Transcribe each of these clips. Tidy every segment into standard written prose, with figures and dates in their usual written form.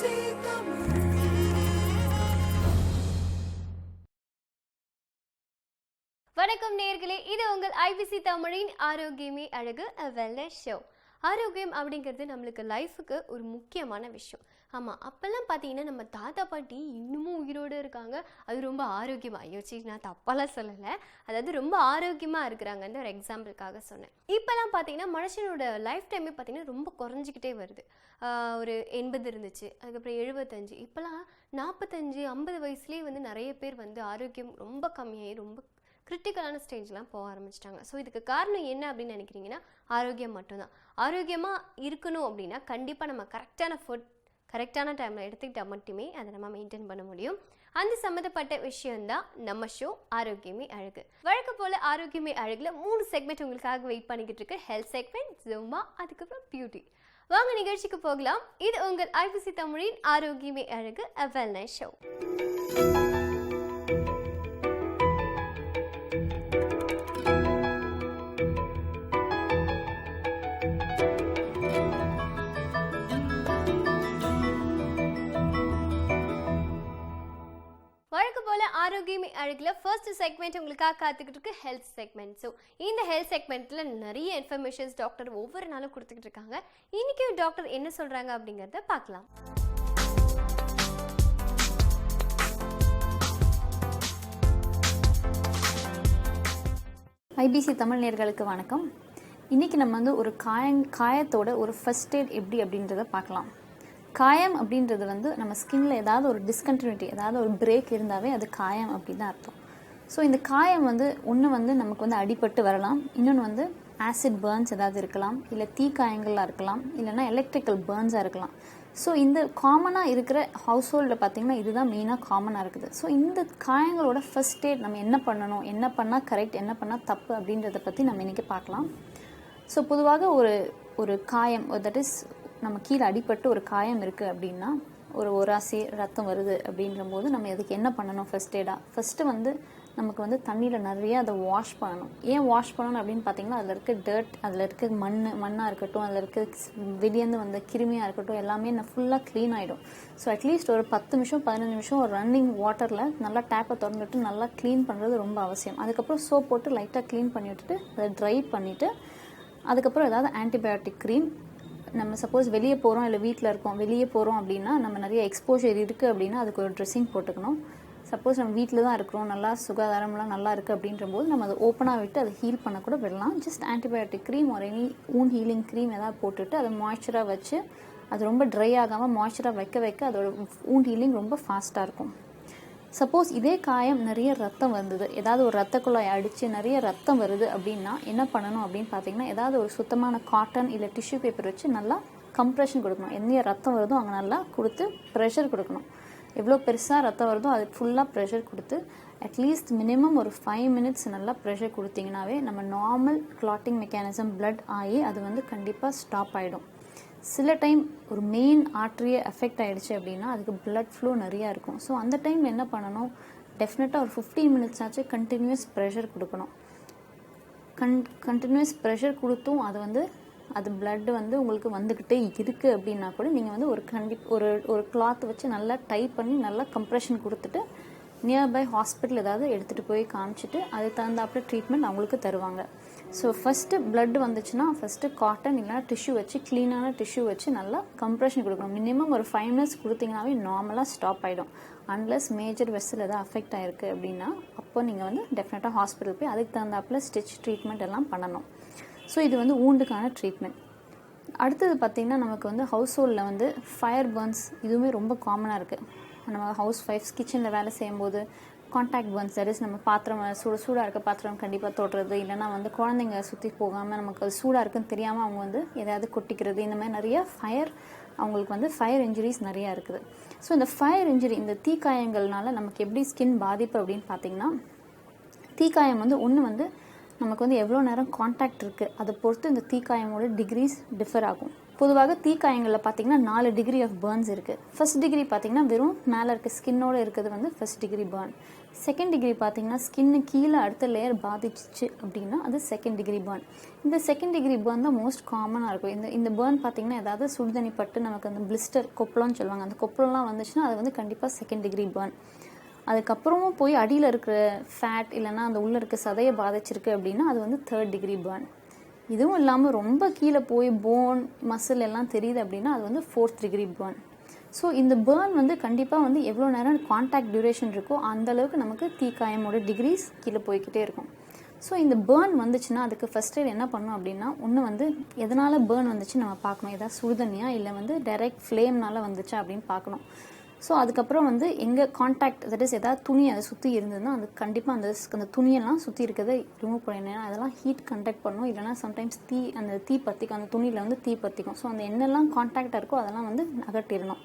வணக்கம் நேயர்களே, இது உங்கள் ஐபிசி தமிழின் ஆரோக்கியமே அழகு வெல்னஸ் ஷோ. ஆரோக்கியம் அப்படிங்கிறது நம்மளுக்கு லைஃபுக்கு ஒரு முக்கியமான விஷயம். ஆமாம், அப்போல்லாம் பார்த்தீங்கன்னா நம்ம தாத்தா பாட்டி இன்னமும் உயிரோடு இருக்காங்க. அது ரொம்ப ஆரோக்கியமாக யோசிச்சு, நான் தப்பாலாம் சொல்லலை, அதாவது ரொம்ப ஆரோக்கியமாக இருக்கிறாங்கன்னு ஒரு எக்ஸாம்பிளுக்காக சொன்னேன். இப்போல்லாம் பார்த்தீங்கன்னா மனுஷனோட லைஃப் டைமே பார்த்தீங்கன்னா ரொம்ப குறைஞ்சிக்கிட்டே வருது. ஒரு 80 இருந்துச்சு, அதுக்கப்புறம் 75, இப்போல்லாம் 45, 50 வயசுலேயே வந்து நிறைய பேர் வந்து ஆரோக்கியம் ரொம்ப கம்மியாகி ரொம்ப கிரிட்டிக்கலான ஸ்டேஜ்லாம் போக ஆரம்பிச்சிட்டாங்க. ஸோ இதுக்கு காரணம் என்ன அப்படின்னு நினைக்கிறீங்கன்னா, ஆரோக்கியம் மட்டும்தான். ஆரோக்கியமாக இருக்கணும் அப்படின்னா கண்டிப்பாக நம்ம கரெக்டான ஃபுட் கரெக்டான டைமில் எடுத்துக்கிட்டால் மட்டுமே அதை நம்ம மெயின்டைன் பண்ண முடியும். அந்த சம்மந்தப்பட்ட விஷயம்தான் நம்ம ஷோ ஆரோக்கியமே அழகு. வழக்கம் போல் ஆரோக்கியமே அழகில் 3 செக்மெண்ட் உங்களுக்காக வெயிட் பண்ணிக்கிட்டு இருக்கு. ஹெல்த் செக்மெண்ட், ஜூம்பா, அதுக்கப்புறம் பியூட்டி. வாங்க நிகழ்ச்சிக்கு போகலாம். இது உங்கள் ஐபிசி தமிழின் ஆரோக்கியமே அழகு வெல்னஸ் ஷோ. ஆரோக்கியமே அழகில் ஃபர்ஸ்ட் செக்மெண்ட் உங்களுக்காக காத்துக்கிட்டு இருக்கு ஹெல்த் செக்மெண்ட். ஸோ இந்த ஹெல்த் செக்மெண்ட்டில் நிறைய இன்ஃபர்மேஷன்ஸ் டாக்டர் ஒவ்வொரு நாளும் கொடுத்துக்கிட்டு இருக்காங்க. இன்றைக்கும் டாக்டர் என்ன சொல்கிறாங்க அப்படிங்கிறத பார்க்கலாம். ஐபிசி தமிழ் நேயர்களுக்கு வணக்கம். இன்றைக்கி நம்ம வந்து ஒரு காயத்தோட ஒரு ஃபர்ஸ்ட் எய்ட் எப்படி அப்படின்றத பார்க்கலாம். காயம் அப்படின்றது வந்து நம்ம ஸ்கின்ல ஏதாவது ஒரு டிஸ்கண்டினியூட்டி, ஏதாவது ஒரு பிரேக் இருந்தாவே அது காயம் அப்படின்னு தான் அர்த்தம். ஸோ இந்த காயம் வந்து ஒன்று வந்து நமக்கு வந்து அடிபட்டு வரலாம், இன்னொன்று வந்து ஆசிட் பேர்ன்ஸ் ஏதாவது இருக்கலாம், இல்லை தீக்காயங்களாக இருக்கலாம், இல்லைனா எலக்ட்ரிக்கல் பேர்ன்ஸாக இருக்கலாம். ஸோ இந்த காமனாக இருக்கிற ஹவுஸ் ஹோல்டில் பார்த்திங்கன்னா இதுதான் மெயினாக காமனாக இருக்குது. ஸோ இந்த காயங்களோட ஃபர்ஸ்ட் எய்ட் நம்ம என்ன பண்ணணும், என்ன பண்ணால் கரெக்ட், என்ன பண்ணால் தப்பு அப்படின்றத பற்றி நம்ம இன்றைக்கி பார்க்கலாம். ஸோ பொதுவாக ஒரு காயம், தட் இஸ் நம்ம கீழே அடிபட்டு ஒரு காயம் இருக்குது அப்படின்னா, ஒரு ராசி ரத்தம் வருது அப்படின்ற போது நம்ம இதுக்கு என்ன பண்ணணும் ஃபர்ஸ்ட் எய்டாக? ஃபஸ்ட்டு வந்து நமக்கு வந்து தண்ணியில் நிறைய அதை வாஷ் பண்ணணும். ஏன் வாஷ் பண்ணணும் அப்படின்னு பார்த்தீங்கன்னா, அதில் இருக்க டர்ட், அதில் இருக்க மண்ணாக இருக்கட்டும், அதில் இருக்க வெளியேந்து வந்த கிருமியாக இருக்கட்டும், எல்லாமே ஃபுல்லாக க்ளீன் ஆகிடும். ஸோ அட்லீஸ்ட் ஒரு 10 நிமிஷம் 15 நிமிஷம் ஒரு ரன்னிங் வாட்டரில் நல்லா டேப்பை திறந்துட்டு நல்லா க்ளீன் பண்ணுறது ரொம்ப அவசியம். அதுக்கப்புறம் சோப் போட்டு லைட்டாக க்ளீன் பண்ணி விட்டுட்டு அதை ட்ரை பண்ணிவிட்டு அதுக்கப்புறம் ஏதாவது ஆன்டிபயோட்டிக் க்ரீம், நம்ம சப்போஸ் வெளியே போகிறோம் இல்லை வீட்டில் இருக்கோம், வெளியே போகிறோம் அப்படின்னா நம்ம நிறைய எக்ஸ்போஷர் இருக்குது அப்படின்னா அதுக்கு ஒரு ட்ரெஸ்ஸிங் போட்டுக்கணும். சப்போஸ் நம்ம வீட்டில் தான் இருக்கிறோம், நல்லா சுகாதாரம்லாம் நல்லா இருக்குது அப்படின்ற போது நம்ம அதை ஓப்பனாக விட்டு அதை ஹீல் பண்ண கூட விடலாம். ஜஸ்ட் ஆன்டிபயோட்டிக் க்ரீம் ஒரு எனி ஊன் ஹீலிங் க்ரீம் ஏதாவது போட்டுட்டு அதை மாய்ச்சராக வச்சு, அது ரொம்ப ட்ரை ஆகாமல் மாய்ச்சராக வைக்க அதோட ஊன் ஹீலிங் ரொம்ப ஃபாஸ்ட்டாக இருக்கும். சப்போஸ் இதே காயம் நிறைய ரத்தம் வந்தது, ஏதாவது ஒரு ரத்த குழாய் அடித்து நிறைய ரத்தம் வருது அப்படின்னா என்ன பண்ணணும் அப்படின்னு பார்த்தீங்கன்னா, ஏதாவது ஒரு சுத்தமான காட்டன் இல்லை டிஷ்யூ பேப்பர் வச்சு நல்லா கம்ப்ரெஷன் கொடுக்கணும். எந்த ரத்தம் வருதோ அங்கே நல்லா கொடுத்து ப்ரெஷர் கொடுக்கணும். எவ்வளோ பெருசாக ரத்தம் வருதோ அது ஃபுல்லாக ப்ரெஷர் கொடுத்து அட்லீஸ்ட் மினிமம் ஒரு 5 மினிட்ஸ் நல்லா ப்ரெஷர் கொடுத்தீங்கன்னாவே நம்ம நார்மல் கிளாட்டிங் மெக்கானிசம் பிளட் ஆகி அது வந்து கண்டிப்பாக ஸ்டாப் ஆகிடும். சில டைம் ஒரு மெயின் ஆர்ட்ரியை அஃபெக்ட் ஆகிடுச்சு அப்படின்னா அதுக்கு பிளட் ஃப்ளோ நிறையா இருக்கும். ஸோ அந்த டைம் என்ன பண்ணணும், டெஃபினட்டாக ஒரு 15 மினிட்ஸ் ஆச்சு கண்டினியூஸ் ப்ரெஷர் கொடுக்கணும். கண்டினியூஸ் ப்ரெஷர் கொடுத்தும் அது பிளட் வந்து உங்களுக்கு வந்துக்கிட்டே இருக்குது அப்படின்னா கூட நீங்கள் வந்து ஒரு கிளாத் வச்சு நல்லா டைட் பண்ணி நல்லா கம்ப்ரெஷன் கொடுத்துட்டு நியர்பை ஹாஸ்பிட்டல் ஏதாவது எடுத்துகிட்டு போய் காமிச்சிட்டு அதுக்கு தகுந்தாப்புல ட்ரீட்மெண்ட் அவங்களுக்கு தருவாங்க. ஸோ ஃபஸ்ட்டு பிளட் வந்துச்சுன்னா ஃபஸ்ட்டு காட்டன் இல்லைனா டிஷ்யூ வச்சு, க்ளீனான டிஷ்யூ வச்சு நல்லா கம்ப்ரெஷன் கொடுக்கணும். மினிமம் ஒரு 5 மினிட்ஸ் கொடுத்தீங்கன்னாவே நார்மலாக ஸ்டாப் ஆகிடும். அன்லஸ் மேஜர் வெஸ்ஸில் எதாவது அஃபெக்ட் ஆகிருக்கு அப்படின்னா அப்போ நீங்கள் வந்து டெஃபினட்டாக ஹாஸ்பிட்டல் போய் அதுக்கு தகுந்தாப்புல ஸ்டிச் ட்ரீட்மெண்ட் எல்லாம் பண்ணணும். ஸோ இது வந்து ஊண்டுக்கான ட்ரீட்மெண்ட். அடுத்தது பார்த்திங்கன்னா, நமக்கு வந்து ஹவுஸ் ஹோல்டில் வந்து ஃபயர் பர்ன்ஸ் இதுவுமே ரொம்ப காமனாக இருக்குது. நம்ம ஹவுஸ் ஒய்ஃப்ஸ் கிச்சனில் வேலை செய்யும்போது கான்டாக்ட் பர்ன்ஸ், தட் இஸ் நம்ம பாத்திரம் சூடாக இருக்க பாத்திரம் கண்டிப்பாக தொடுறது, இல்லைனா வந்து குழந்தைங்க சுற்றி போகாமல் நமக்கு அது சூடாக இருக்குன்னு தெரியாமல் அவங்க வந்து எதாவது கொட்டிக்கிறது, இந்த மாதிரி நிறைய அவங்களுக்கு வந்து ஃபயர் இன்ஜுரிஸ் நிறையா இருக்குது. ஸோ இந்த ஃபயர் இன்ஜுரி, இந்த தீக்காயங்கள்னால நமக்கு எப்படி ஸ்கின் பாதிப்பு அப்படின்னு பார்த்தீங்கன்னா, தீக்காயம் வந்து ஒன்று வந்து நமக்கு வந்து எவ்வளோ நேரம் கான்டாக்ட் இருக்குது அதை பொறுத்து இந்த தீக்காயமோட டிகிரிஸ் டிஃபர் ஆகும். பொதுவாக தீக்காயங்களில் பார்த்தீங்கன்னா 4 டிகிரி ஆஃப் பேர்ன்ஸ் இருக்குது. ஃபர்ஸ்ட் டிகிரி பார்த்தீங்கன்னா வெறும் மேலே இருக்க ஸ்கின்னோட இருக்கிறது வந்து first degree burn. Second degree பார்த்தீங்கன்னா ஸ்கின்னு கீழே அடுத்த லேயர் பாதிச்சிச்சு அப்படின்னா அது செகண்ட் டிகிரி பேர்ன். இந்த செகண்ட் டிகிரி பேர்ன் தான் மோஸ்ட் காமனாக இருக்கும். இந்த பேர்ன் பார்த்தீங்கன்னா ஏதாவது சுடுதண்ணி பட்டு நமக்கு அந்த பிளிஸ்டர் கொப்பளம்னு சொல்லுவாங்க, அந்த கொப்பளம்லாம் வந்துச்சுன்னா அது வந்து கண்டிப்பாக செகண்ட் டிகிரி பேர்ன். அதுக்கப்புறமும் போய் அடியில் இருக்கிற ஃபேட் இல்லைன்னா அந்த உள்ளே இருக்க சதையை பாதிச்சிருக்கு அப்படின்னா அது வந்து தேர்ட் டிகிரி பேர்ன். இதுவும் இல்லாமல் ரொம்ப கீழே போய் போன் மசில் எல்லாம் தெரியுது அப்படின்னா அது வந்து ஃபோர்த் டிகிரி பேர்ன். ஸோ இந்த பேர்ன் வந்து கண்டிப்பாக வந்து எவ்வளோ நேரம் கான்டாக்ட் டியூரேஷன் இருக்கோ அந்தளவுக்கு நமக்கு தீக்காயமோட டிகிரிஸ் கீழே போய்கிட்டே இருக்கும். ஸோ இந்த பேர்ன் வந்துச்சுன்னா அதுக்கு ஃபர்ஸ்ட் எய்ட் என்ன பண்ணணும் அப்படின்னா, ஒன்று வந்து எதனால் பேர்ன் வந்துச்சு நம்ம பார்க்கணும். ஏதாவது சுடுதண்ணியா இல்லை வந்து டைரக்ட் ஃப்ளேம்னால வந்துச்சா அப்படின்னு பார்க்கணும். ஸோ அதுக்கப்புறம் வந்து எங்கே கான்டாக்ட் தட் இஸ் ஏதாவது துணி அதை சுற்றி இருந்ததுன்னா அது கண்டிப்பாக அந்த துணியெல்லாம் சுற்றி இருக்கிறத ரிமூவ் பண்ணிடணும். அதெல்லாம் ஹீட் கண்டக்ட் பண்ணும், இல்லைனா சம்டைம்ஸ் அந்த தீ பற்றிக்கும், அந்த துணியில் வந்து தீ பற்றிக்கும். ஸோ அந்த என்னெல்லாம் கான்டாக்டாக இருக்கோ அதெல்லாம் வந்து அகற்றிடணும்.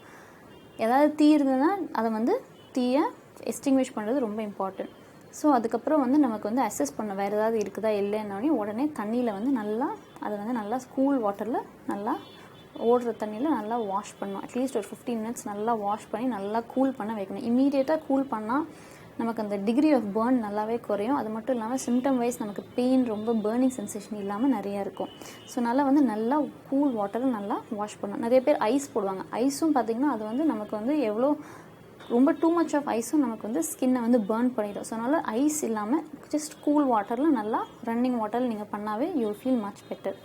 ஏதாவது தீ இருந்ததுன்னா அதை வந்து தீயை எஸ்டிங்விஷ் பண்ணுறது ரொம்ப இம்பார்ட்டன்ட். ஸோ அதுக்கப்புறம் வந்து நமக்கு வந்து அசஸ் பண்ண வேறு ஏதாவது இருக்குதா இல்லைன்னொடனே உடனே தண்ணியில் வந்து நல்லா அதை வந்து நல்லா கூல் வாட்டரில் நல்லா ஓடுற தண்ணியில் நல்லா வாஷ் பண்ணணும். அட்லீஸ்ட் ஒரு 15 minutes நல்லா வாஷ் பண்ணி நல்லா கூல் பண்ண வைக்கணும். இம்மீடியட்டாக கூல் பண்ணால் நமக்கு அந்த டிகிரி ஆஃப் பேர்ன் நல்லாவே குறையும். அது மட்டும் இல்லாமல் சிம்டம் வைஸ் நமக்கு பெயின் ரொம்ப பேர்னிங் சென்சேஷன் இல்லாமல் நிறையா இருக்கும். ஸோ நல்லா கூல் வாட்டரில் நல்லா வாஷ் பண்ணணும். நிறைய பேர் ஐஸ் போடுவாங்க. ஐஸும் பார்த்திங்கன்னா அது வந்து நமக்கு வந்து எவ்வளோ ரொம்ப டூ மச் ஆஃப் ஐஸும் நமக்கு வந்து ஸ்கின்னை வந்து பேர்ன் பண்ணிடும். ஸோ அதனால் ஐஸ் இல்லாமல் ஜஸ்ட் கூல் வாட்டரில் நல்லா ரன்னிங் வாட்டரில் நீங்கள் பண்ணாவே you feel much better.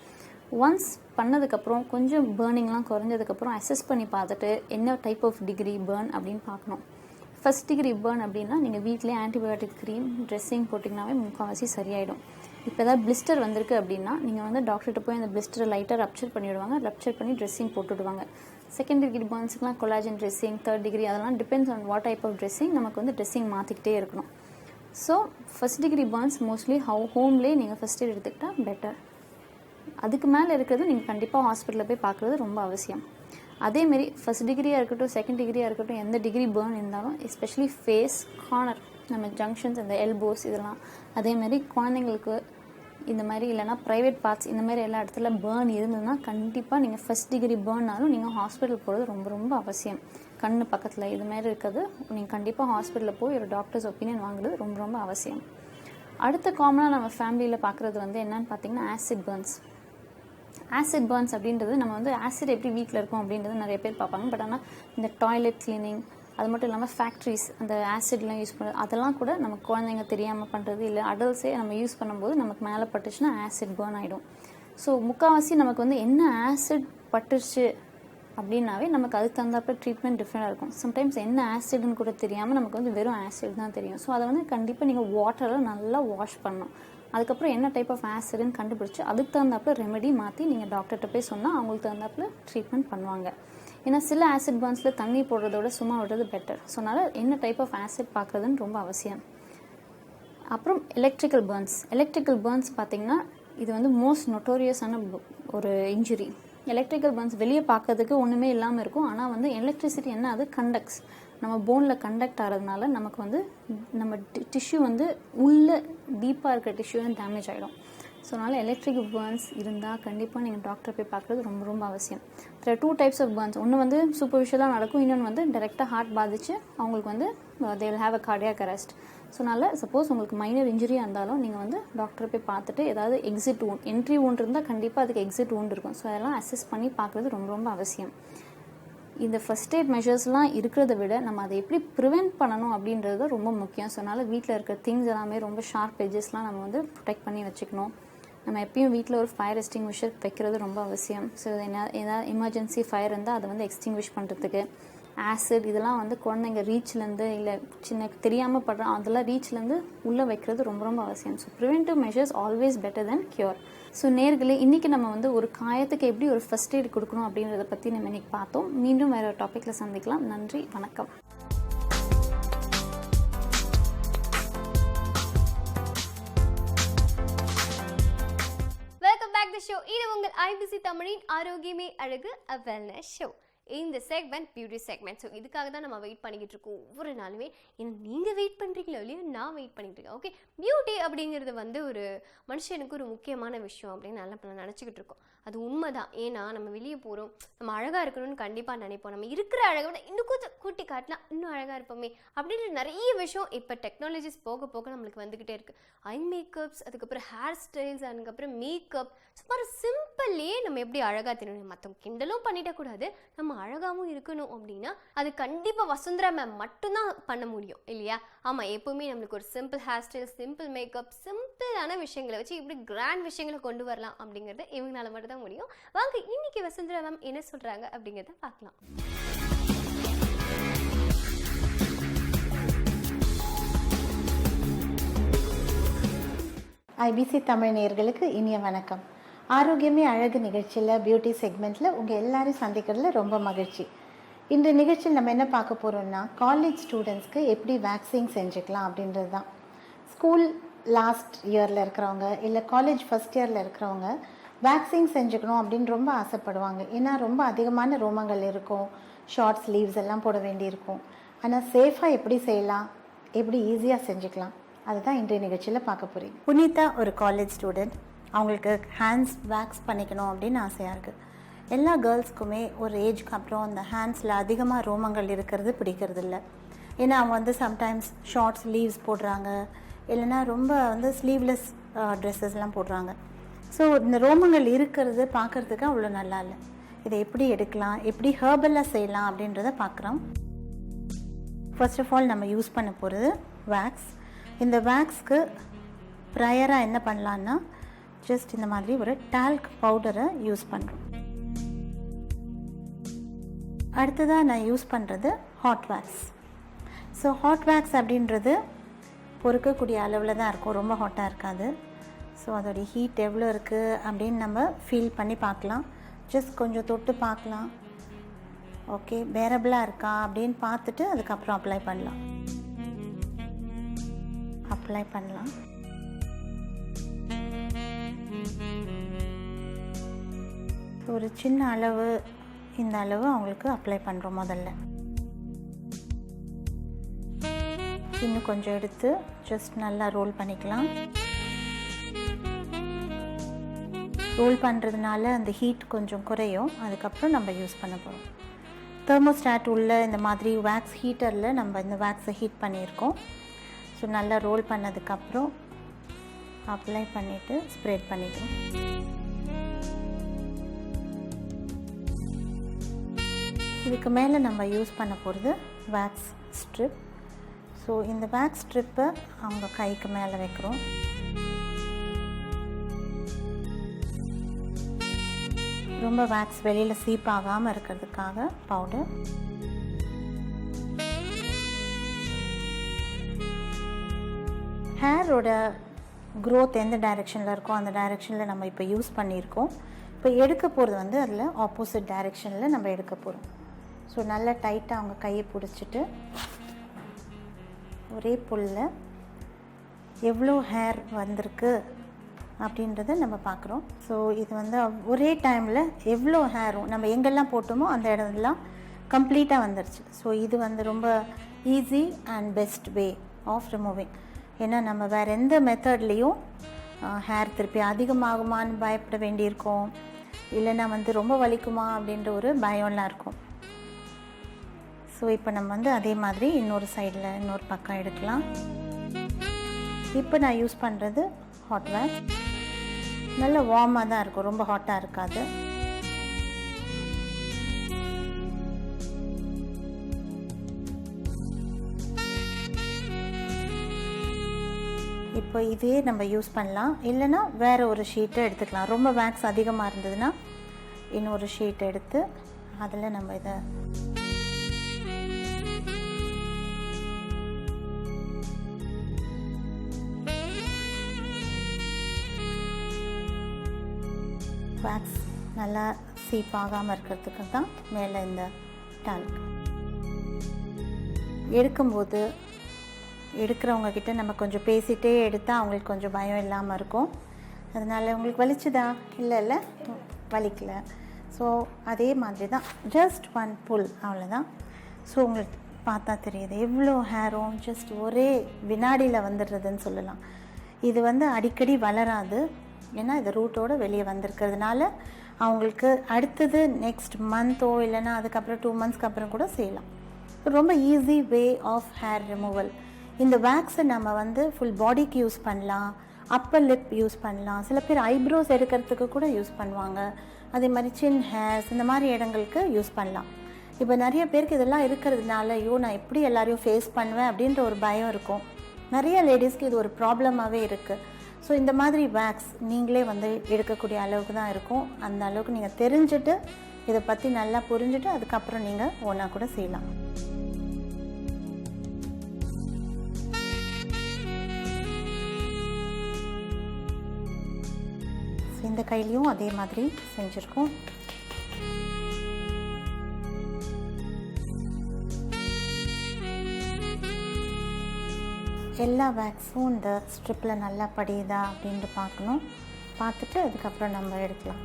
Once பண்ணதுக்கப்புறம் கொஞ்சம் பேர்னிங்லாம் குறைஞ்சதுக்கப்புறம் அசஸ் பண்ணி பார்த்துட்டு என்ன டைப் ஆஃப் டிகிரி பேர்ன் அப்படின்னு பார்க்கணும். ஃபர்ஸ்ட் டிகிரி பேர்ன் அப்படின்னா நீங்கள் வீட்டிலே ஆன்டிபயோட்டிக் க்ரீம் ட்ரெஸ்ஸிங் போட்டிங்கனாவே முக்கால்வாசி சரியாயிடும். இப்போ ஏதாவது பிளிஸ்டர் வந்திருக்கு அப்படின்னா நீங்கள் வந்து டாக்டர்கிட்ட போய் அந்த பிளிஸ்டரை லைட்டாக ரப்ச்சர் பண்ணிவிடுவாங்க. ரப்ச்சர் பண்ணி ட்ரெஸ்ஸிங் போட்டுவிடுவாங்க. செகண்ட் டிகிரி பேர்ன்ஸுக்குலாம் கொலாஜன் ட்ரெஸ்ஸிங், தேர்ட் டிகிரி அதெல்லாம் depends on what type of dressing. நமக்கு வந்து ட்ரெஸ்ஸிங் மாற்றிக்கிட்டே இருக்கணும். So first degree burns mostly ஹோம்லேயே நீங்கள் ஃபர்ஸ்ட் எய்ட் எடுத்துக்கிட்டால் பெட்டர். அதுக்கு மேலே இருக்கிறது நீங்கள் கண்டிப்பாக ஹாஸ்பிட்டலில் போய் பார்க்குறது ரொம்ப அவசியம். அதேமாரி ஃபர்ஸ்ட் டிகிரியாக இருக்கட்டும் செகண்ட் டிகிரியாக இருக்கட்டும் எந்த டிகிரி பேர்ன் இருந்தாலும் எஸ்பெஷலி ஃபேஸ், கார்னர், நம்ம ஜங்ஷன்ஸ், இந்த எல்போஸ் இதெல்லாம், அதேமாரி குழந்தைங்களுக்கு இந்த மாதிரி இல்லைனா ப்ரைவேட் பார்ட்ஸ் இந்த மாதிரி எல்லா இடத்துல பேர்ன் இருந்ததுன்னா கண்டிப்பாக நீங்கள் ஃபர்ஸ்ட் டிகிரி பேர்னாலும் நீங்கள் ஹாஸ்பிட்டல் போகிறது ரொம்ப ரொம்ப அவசியம். கண்ணு பக்கத்தில் இது மாதிரி இருக்கிறது நீங்கள் கண்டிப்பாக ஹாஸ்பிட்டலில் போய் ஒரு டாக்டர்ஸ் ஒப்பீனியன் வாங்குறது ரொம்ப ரொம்ப அவசியம். அடுத்த காமனாக நம்ம ஃபேமிலியில் பார்க்குறது வந்து என்னன்னு பார்த்தீங்கன்னா ஆசிட் பேர்ன்ஸ். ஆசிட் பேர்ன்ஸ் அப்படின்றது நம்ம வந்து ஆசிட் எப்படி வீட்டில் இருக்கும் அப்படின்றது நிறைய பேர் பார்ப்பாங்க. பட் ஆனால் இந்த டாய்லெட் கிளீனிங் அது மட்டும் இல்லாமல் ஃபேக்ட்ரிஸ் அந்த ஆசிட்லாம் யூஸ் பண்ணுறது அதெல்லாம் கூட நம்ம குழந்தைங்க தெரியாமல் பண்ணுறது இல்லை அடல்ட்ஸே நம்ம யூஸ் பண்ணும்போது நமக்கு மேலே பட்டுச்சுன்னா ஆசிட் பேர்ன் ஆகிடும். ஸோ முக்கால்வாசி நமக்கு வந்து என்ன ஆசிட் பட்டுருச்சு அப்படின்னாவே நமக்கு அதுக்கு தகுந்தாப்ப ட்ரீட்மெண்ட் டிஃப்ரெண்டாக இருக்கும். சம்டைம்ஸ் என்ன ஆசிட்னு கூட தெரியாமல் நமக்கு வந்து வெறும் ஆசிட் தான் தெரியும். ஸோ அதை வந்து கண்டிப்பாக நீங்கள் வாட்டரில் நல்லா வாஷ் பண்ணணும். அதுக்கப்புறம் என்ன டைப் ஆஃப் ஆசிட்னு கண்டுபிடிச்சி அதுக்கு தகுந்தாப்புல ரெமெடி மாற்றி நீங்கள் டாக்டர்கிட்ட போய் சொன்னால் அவங்களுக்கு தகுந்தாப்புல ட்ரீட்மெண்ட் பண்ணுவாங்க. ஏன்னா சில ஆசிட் பேர்ன்ஸில் தண்ணி போடுறதோட சும்மா விடுறது பெட்டர். ஸோ அதனால் என்ன டைப் ஆஃப் ஆசிட் பார்க்குறதுன்னு ரொம்ப அவசியம். அப்புறம் எலக்ட்ரிக்கல் பேர்ன்ஸ் பார்த்திங்கன்னா இது வந்து மோஸ்ட் நொட்டோரியஸான ஒரு இன்ஜுரி. எலக்ட்ரிக்கல் பேர்ன்ஸ் வெளியே பார்க்கறதுக்கு ஒன்றுமே இல்லாமல் இருக்கும். ஆனால் வந்து எலக்ட்ரிசிட்டி என்ன அது கண்டக்ட்ஸ் நம்ம போனில் கண்டக்ட் ஆகிறதுனால நமக்கு வந்து நம்ம டிஷ்யூ வந்து உள்ளே டீப்பாக இருக்கிற டிஷ்யூ வந்து டேமேஜ் ஆகிடும். ஸோ அதனால் எலக்ட்ரிக் பேர்ன்ஸ் இருந்தால் கண்டிப்பாக நீங்கள் டாக்டர் போய் பார்க்குறது ரொம்ப ரொம்ப அவசியம். there are 2 types of burns. ஒன்று வந்து சூப்பர்ஃபிஷியலாக நடக்கும், இன்னொன்று வந்து டைரெக்டாக ஹார்ட் பாதிச்சு அவங்களுக்கு வந்து they will have a cardiac arrest. So அதனால் சப்போஸ் உங்களுக்கு மைனர் இன்ஜுரியாக இருந்தாலும் நீங்கள் வந்து டாக்டரை போய் பார்த்துட்டு ஏதாவது எக்ஸிட் wound என்ட்ரி wound இருந்தால் கண்டிப்பாக அதுக்கு எக்ஸிட் wound இருக்கும். ஸோ அதெல்லாம் அசஸ் பண்ணி பார்க்குறது ரொம்ப ரொம்ப அவசியம். இந்த ஃபர்ஸ்ட் எய்ட் மெஷர்ஸ்லாம் இருக்கிறத விட நம்ம அதை எப்படி ப்ரிவெண்ட் பண்ணணும் அப்படின்றது ரொம்ப முக்கியம். ஸோ அதனால் வீட்டில் இருக்கிற திங்ஸ் எல்லாமே ரொம்ப ஷார்ப் எட்ஜஸ்லாம் நம்ம வந்து ப்ரொடெக்ட் பண்ணி வச்சுக்கணும். நம்ம எப்பயும் வீட்டில் ஒரு ஃபயர் எக்ஸ்டிங்விஷர் வைக்கிறது ரொம்ப அவசியம். ஸோ ஏதாவது எமர்ஜென்சி ஃபயர் இருந்தால் அதை வந்து எக்ஸ்டிங்விஷ் பண்ணுறதுக்கு ஆசிட் இதெல்லாம் வந்து குழந்தைங்க ரீச்லேருந்து இல்லை சின்ன தெரியாமல் படுறோம் அதெல்லாம் ரீச்லேருந்து உள்ளே வைக்கிறது ரொம்ப ரொம்ப அவசியம். So preventive measures always better than cure. So நேர்களே இன்றைக்கி நம்ம வந்து ஒரு காயத்துக்கு எப்படி ஒரு ஃபர்ஸ்ட் எய்ட் கொடுக்கணும் அப்படின்றத பற்றி நம்ம இன்றைக்கி பார்த்தோம். மீண்டும் வேறு ஒரு டாப்பிக்கில் சந்திக்கலாம். நன்றி, வணக்கம். Welcome back the show. இது உங்கள் ஐபிசி தமிழின் ஆரோக்கியமே அழகு வெல்னஸ் ஷோ. இந்த செக்மெண்ட் பியூட்டி செக்மெண்ட். ஸோ இதுக்காக தான் நம்ம வெயிட் பண்ணிக்கிட்டு இருக்கோம் ஒவ்வொரு நாளுமே. ஏன்னா நீங்கள் வெயிட் பண்ணுறீங்களோ இல்லையோ நான் வெயிட் பண்ணிட்டு இருக்கேன். ஓகே, பியூட்டி அப்படிங்கிறது வந்து ஒரு மனுஷனுக்கு ஒரு முக்கியமான விஷயம் அப்படின்னு நல்லா நினச்சிக்கிட்டு இருக்கோம். அது உண்மைதான். ஏன்னா நம்ம வெளியே போகிறோம், நம்ம அழகாக இருக்கணும்னு கண்டிப்பாக நினைப்போம். நம்ம இருக்கிற அழகை விட இன்னும் கொஞ்சம் கூட்டி காட்டினா இன்னும் அழகாக இருப்போமே அப்படின்ற நிறைய விஷயம் இப்போ டெக்னாலஜிஸ் போக போக நம்மளுக்கு வந்துக்கிட்டே இருக்குது. ஐ மேக்கப்ஸ், அதுக்கப்புறம் ஹேர் ஸ்டைல்ஸ், அதுக்கப்புறம் மேக்கப், சும்மா சிம்பிள்லேயே நம்ம எப்படி அழகாக தெரியணும், மற்றவங்க கிண்டலும் பண்ணிடக்கூடாது, நம்ம அழகாகவும் இருக்கணும் அப்படின்னா அது கண்டிப்பாக வசுந்தரா மேம் மட்டும்தான் பண்ண முடியும் இல்லையா? ஆமாம், எப்போவுமே நம்மளுக்கு ஒரு simple hair style, simple makeup, சிம்பிளான விஷயங்களை வச்சு இப்படி கிராண்ட் விஷயங்களை கொண்டு வரலாம் அப்படிங்கிறது இவங்களால மட்டும் தான் முடியும். வாங்க இன்னைக்கு வசுந்தரா மேம் என்ன சொல்கிறாங்க அப்படிங்கிறத பார்க்கலாம். ஐபிசி தமிழ் நேயர்களுக்கு இனிய வணக்கம். ஆரோக்கியமே அழகு நிகழ்ச்சியில் பியூட்டி செக்மெண்ட்டில் உங்கள் எல்லாரையும் சந்திக்கிறதுல ரொம்ப மகிழ்ச்சி. இந்த நிகழ்ச்சியில் நம்ம என்ன பார்க்க போகிறோம்னா, காலேஜ் ஸ்டூடெண்ட்ஸ்க்கு எப்படி வேக்சின் செஞ்சுக்கலாம் அப்படின்றது தான். ஸ்கூல் லாஸ்ட் இயரில் இருக்கிறவங்க இல்லை காலேஜ் ஃபஸ்ட் இயரில் இருக்கிறவங்க வேக்சின் செஞ்சுக்கணும் அப்படின்னு ரொம்ப ஆசைப்படுவாங்க. ஏன்னா ரொம்ப அதிகமான ரோமங்கள் இருக்கும், ஷார்ட் ஸ்லீவ்ஸ் எல்லாம் போட வேண்டியிருக்கும். ஆனால் சேஃபாக எப்படி செய்யலாம், எப்படி ஈஸியாக செஞ்சுக்கலாம், அதுதான் இன்றைய நிகழ்ச்சியில் பார்க்க போகிறீங்க. புனிதா ஒரு காலேஜ் ஸ்டூடெண்ட். அவங்களுக்கு ஹேண்ட்ஸ் வேக்ஸ் பண்ணிக்கணும் அப்படின்னு ஆசையாக இருக்குது. எல்லா கேர்ள்ஸ்க்குமே ஒரு ஏஜ்க்கு அப்புறம் அந்த ஹேண்ட்ஸில் அதிகமாக ரோமங்கள் இருக்கிறது பிடிக்கிறது இல்லை. ஏன்னா அவங்க வந்து சம்டைம்ஸ் ஷார்ட் ஸ்லீவ்ஸ் போடுறாங்க, இல்லைன்னா ரொம்ப வந்து ஸ்லீவ்லெஸ் ட்ரெஸ்ஸஸ்லாம் போடுறாங்க. ஸோ இந்த ரோமங்கள் இருக்கிறது பார்க்குறதுக்கு அவ்வளோ நல்லா இல்லை. இதை எப்படி எடுக்கலாம், எப்படி ஹெர்பலாக செய்யலாம் அப்படின்றத பார்க்குறோம். ஃபர்ஸ்ட் ஆஃப் ஆல் நம்ம யூஸ் பண்ண போகிறது வேக்ஸ். இந்த வேக்ஸ்க்கு ப்ரையராக என்ன பண்ணலான்னா, ஜஸ்ட் இந்த மாதிரி ஒரு டால்க் பவுடரை யூஸ் பண்ணுறோம். அடுத்ததாக நான் யூஸ் பண்ணுறது hot wax. So hot wax அப்படின்றது பொறுக்கக்கூடிய அளவில் தான் இருக்கும், ரொம்ப ஹாட்டாக இருக்காது. ஸோ அதோடைய ஹீட் எவ்வளோ இருக்குது அப்படின்னு நம்ம ஃபீல் பண்ணி பார்க்கலாம். ஜஸ்ட் கொஞ்சம் தொட்டு பார்க்கலாம், ஓகே பேரபிளாக இருக்கா அப்படின்னு பார்த்துட்டு அதுக்கப்புறம் அப்ளை பண்ணலாம். ஒரு சின்ன அளவு, இந்த அளவு அவங்களுக்கு அப்ளை பண்ணுறோம். முதல்ல இன்னும் கொஞ்சம் எடுத்து ஜஸ்ட் நல்லா ரோல் பண்ணிக்கலாம். ரோல் பண்ணுறதுனால அந்த ஹீட் கொஞ்சம் குறையும். அதுக்கப்புறம் நம்ம யூஸ் பண்ண போகிறோம். தெர்மோஸ்டாட் உள்ள இந்த மாதிரி வேக்ஸ் ஹீட்டரில் நம்ம இந்த வேக்ஸை ஹீட் பண்ணியிருக்கோம். ஸோ நல்லா ரோல் பண்ணதுக்கப்புறம் அப்ளை பண்ணிவிட்டு ஸ்ப்ரெட் பண்ணிக்கலாம். இதுக்கு மேலே நம்ம யூஸ் பண்ண போகிறது வேக்ஸ் ஸ்ட்ரிப். ஸோ இந்த வேக்ஸ் ஸ்ட்ரிப்பை அவங்க கைக்கு மேலே வைக்கிறோம். ரொம்ப வேக்ஸ் வெளியில் சீப் ஆகாமல் இருக்கிறதுக்காக பவுடர். ஹேரோட க்ரோத் எந்த டைரெக்ஷனில் இருக்கோ அந்த டைரெக்ஷனில் நம்ம இப்போ யூஸ் பண்ணியிருக்கோம். இப்போ எடுக்க போகிறது வந்து அதில் ஆப்போசிட் டைரெக்ஷனில் நம்ம எடுக்க போகிறோம். ஸோ நல்லா டைட்டாக அவங்க கையை பிடிச்சிட்டு ஒரே புல்லில் எவ்வளோ ஹேர் வந்திருக்கு அப்படின்றத நம்ம பார்க்குறோம். ஸோ இது வந்து ஒரே டைமில் எவ்வளோ ஹேரும் நம்ம எங்கெல்லாம் போட்டோமோ அந்த இடம்லாம் கம்ப்ளீட்டாக வந்துடுச்சு. ஸோ இது வந்து ரொம்ப easy and best way of removing. ஏன்னா நம்ம வேறு எந்த மெத்தட்லேயும் ஹேர் திருப்பி அதிகமாகுமான்னு பயப்பட வேண்டியிருக்கோம், இல்லைன்னா வந்து ரொம்ப வலிக்குமா அப்படின்ற ஒரு பயம்லாம் இருக்கும். ஸோ இப்போ நம்ம வந்து அதே மாதிரி இன்னொரு சைடில் இன்னொரு பக்கம் எடுக்கலாம். இப்போ நான் யூஸ் பண்ணுறது ஹாட் வேக்ஸ். நல்ல வார்மாக தான் இருக்கும், ரொம்ப ஹாட்டாக இருக்காது. இப்போ இதே நம்ம யூஸ் பண்ணலாம், இல்லைன்னா வேறு ஒரு ஷீட்டை எடுத்துக்கலாம். ரொம்ப வேக்ஸ் அதிகமாக இருந்ததுன்னா இன்னொரு ஷீட் எடுத்து அதில் நம்ம இதை வேக்ஸ் நல்லா சீப் ஆகாமல் இருக்கிறதுக்கு தான் மேலே இந்த டால்க். எடுக்கும்போது எடுக்கிறவங்க கிட்ட நம்ம கொஞ்சம் பேசிகிட்டே எடுத்தால் அவங்களுக்கு கொஞ்சம் பயம் இல்லாமல் இருக்கும். அதனால் உங்களுக்கு வலிச்சுதா? இல்லை வலிக்கல. ஸோ அதே மாதிரி தான், ஜஸ்ட் ஒன் புல், அவ்வளோதான். ஸோ உங்களுக்கு பார்த்தா தெரியுது எவ்வளோ ஹேரும் ஜஸ்ட் ஒரே வினாடியில் வந்துடுறதுன்னு சொல்லலாம். இது அடிக்கடி வளராது, ஏன்னா இது ரூட்டோடு வெளியே வந்திருக்கிறதுனால அவங்களுக்கு அடுத்தது நெக்ஸ்ட் மந்த்தோ இல்லைன்னா அதுக்கப்புறம் 2 monthsக்கு அப்புறம் கூட செய்யலாம். ரொம்ப easy way of hair removal. இந்த வேக்ஸை நம்ம ஃபுல் பாடிக்கு யூஸ் பண்ணலாம், அப்பர் லிப் யூஸ் பண்ணலாம், சில பேர் ஐப்ரோஸ் எடுக்கிறதுக்கு கூட யூஸ் பண்ணுவாங்க, அதே மாதிரி சின் ஹேர்ஸ் இந்த மாதிரி இடங்களுக்கு யூஸ் பண்ணலாம். இப்போ நிறைய பேருக்கு இதெல்லாம் இருக்கிறதுனால ஐயோ நான் எப்படி எல்லாரையும் ஃபேஸ் பண்ணுவேன் அப்படின்ற ஒரு பயம் இருக்கும். நிறைய லேடிஸ்க்கு இது ஒரு ப்ராப்ளமாகவே இருக்குது. ஸோ இந்த மாதிரி வேக்ஸ் நீங்களே எடுக்கக்கூடிய அளவுக்கு தான் இருக்கும். அந்த அளவுக்கு நீங்கள் தெரிஞ்சுட்டு இதை பற்றி நல்லா புரிஞ்சுட்டு அதுக்கப்புறம் நீங்கள் ஒன்றா கூட செய்யலாம். இந்த கையிலையும் அதே மாதிரி செஞ்சுருக்கோம். எல்லா வேக்ஸும் இந்த ஸ்ட்ரிப்பில் நல்லா படியுதா அப்படின்ட்டு பார்க்கணும். பார்த்துட்டு அதுக்கப்புறம் நம்ம எடுக்கலாம்.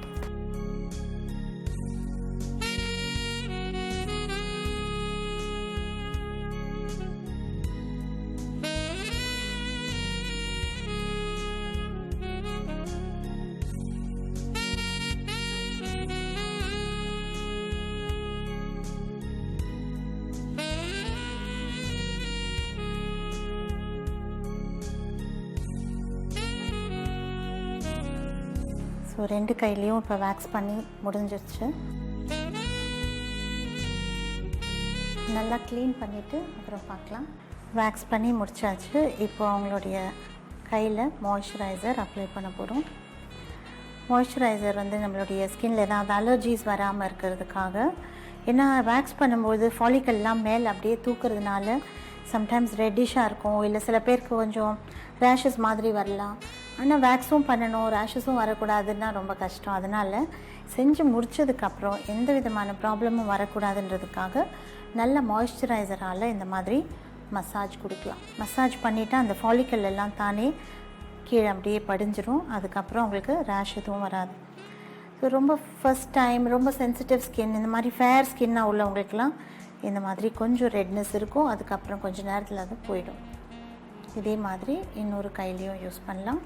ஸோ 2 கையிலையும் இப்போ வேக்ஸ் பண்ணி முடிஞ்சிருச்சு. நல்லா க்ளீன் பண்ணிவிட்டு அப்புறம் பார்க்கலாம். வேக்ஸ் பண்ணி முடிச்சாச்சு. இப்போ அவங்களுடைய கையில் மாய்ஸ்சரைசர் அப்ளை பண்ண போகிறோம். மாய்ஸ்சரைசர் நம்மளுடைய ஸ்கின்ல ஏதாவது அலர்ஜிஸ் வராமல் இருக்கிறதுக்காக. ஏன்னா வேக்ஸ் பண்ணும்போது ஃபாலிக்கல்லாம் மேலே அப்படியே தூக்குறதுனால சம்டைம்ஸ் ரெட்டிஷாக இருக்கும், இல்லை சில பேருக்கு கொஞ்சம் ரேஷஸ் மாதிரி வரலாம். ஆனால் வேக்ஸும் பண்ணணும், ரேஷஸும் வரக்கூடாதுன்னா ரொம்ப கஷ்டம். அதனால் செஞ்சு முடித்ததுக்கப்புறம் எந்த விதமான ப்ராப்ளமும் வரக்கூடாதுன்றதுக்காக நல்ல மாய்ஸ்சரைசரால் இந்த மாதிரி மசாஜ் கொடுக்கலாம். மசாஜ் பண்ணிவிட்டால் அந்த ஃபாலிக்கல் எல்லாம் தானே கீழே அப்படியே படிஞ்சிரும். அதுக்கப்புறம் அவங்களுக்கு ரேஷ் எதுவும் வராது. ஸோ ரொம்ப ஃபஸ்ட் டைம் ரொம்ப சென்சிட்டிவ் ஸ்கின், இந்த மாதிரி ஃபேர் ஸ்கின்னாக உள்ளவங்களுக்கெல்லாம் இந்த மாதிரி கொஞ்சம் ரெட்னஸ் இருக்கும். அதுக்கப்புறம் கொஞ்சம் நேரத்தில் அது போயிடும். இதே மாதிரி இன்னொரு கையிலையும் யூஸ் பண்ணலாம்.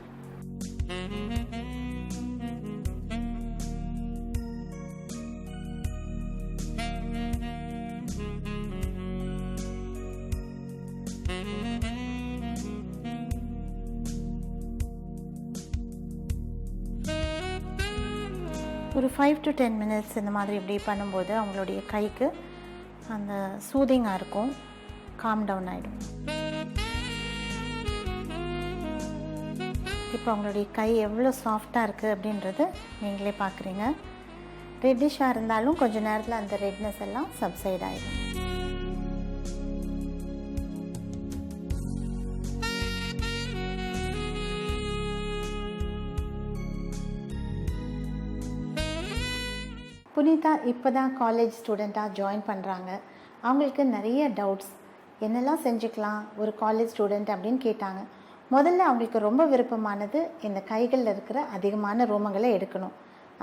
ஒரு 5 to 10 minutes இந்த மாதிரி இப்படி பண்ணும்போது அவங்களுடைய கைக்கு அந்த சூதிங்காக இருக்கும், காம் டவுன் ஆகிடும். இப்போ அவங்களுடைய கை எவ்வளோ சாஃப்டாக இருக்குது அப்படின்றது நீங்களே பார்க்குறீங்க. ரெட்டிஷாக இருந்தாலும் கொஞ்சம் நேரத்தில் அந்த ரெட்னஸ் எல்லாம் சப்சைட் ஆகிடும். புனிதா இப்போ தான் காலேஜ் ஸ்டூடெண்ட்டாக ஜாயின் பண்ணுறாங்க. அவங்களுக்கு நிறைய டவுட்ஸ், என்னெல்லாம் செஞ்சுக்கலாம் ஒரு காலேஜ் ஸ்டூடெண்ட் அப்படின்னு கேட்டாங்க. முதல்ல அவங்களுக்கு ரொம்ப விருப்பமானது இந்த கைகளில் இருக்கிற அதிகமான ரோமங்களை எடுக்கணும்,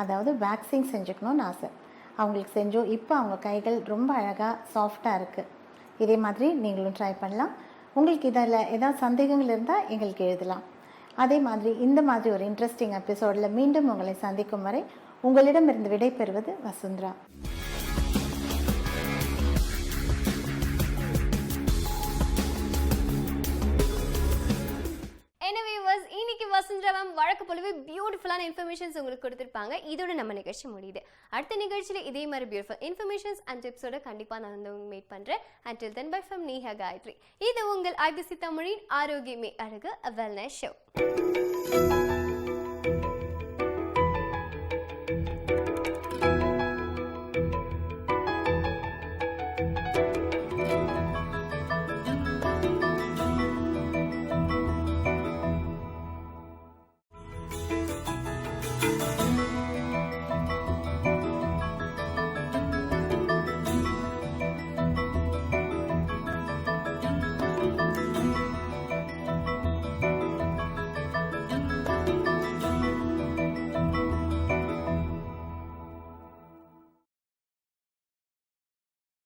அதாவது வேக்சிங் செஞ்சுக்கணும்னு ஆசை. அவங்களுக்கு செஞ்சோம். இப்போ அவங்க கைகள் ரொம்ப அழகாக சாஃப்டாக இருக்குது. இதே மாதிரி நீங்களும் ட்ரை பண்ணலாம். உங்களுக்கு இதில் ஏதாவது சந்தேகங்கள் இருந்தால் எங்களுக்கு எழுதலாம். அதே மாதிரி இந்த மாதிரி ஒரு இன்ட்ரெஸ்டிங் எபிசோடில் மீண்டும் உங்களை சந்திக்கும் வரை உங்களிடமிருந்து விடை பெறுவது வசுந்தரா. இன்னைக்கு வசுந்தரா மேம் வழக்கு போலவே பியூட்டிஃபுல்லான இன்ஃபர்மேஷன்ஸ் உங்களுக்கு கொடுத்துருப்பாங்க. இதோட நம்ம நிகழ்ச்சி முடியுது. அடுத்த நிகழ்ச்சியில் இதே மாதிரி பியூட்டிஃபுல் இன்ஃபர்மேஷன்ஸ் அண்ட் டிப்ஸோட கண்டிப்பாக நான் மீட் பண்ணுறேன். Until then, bye from Neha Gayatri. இது உங்கள் IBC தமிழின் ஆரோக்கியமே அழகு வெல்னஸ் ஷோ.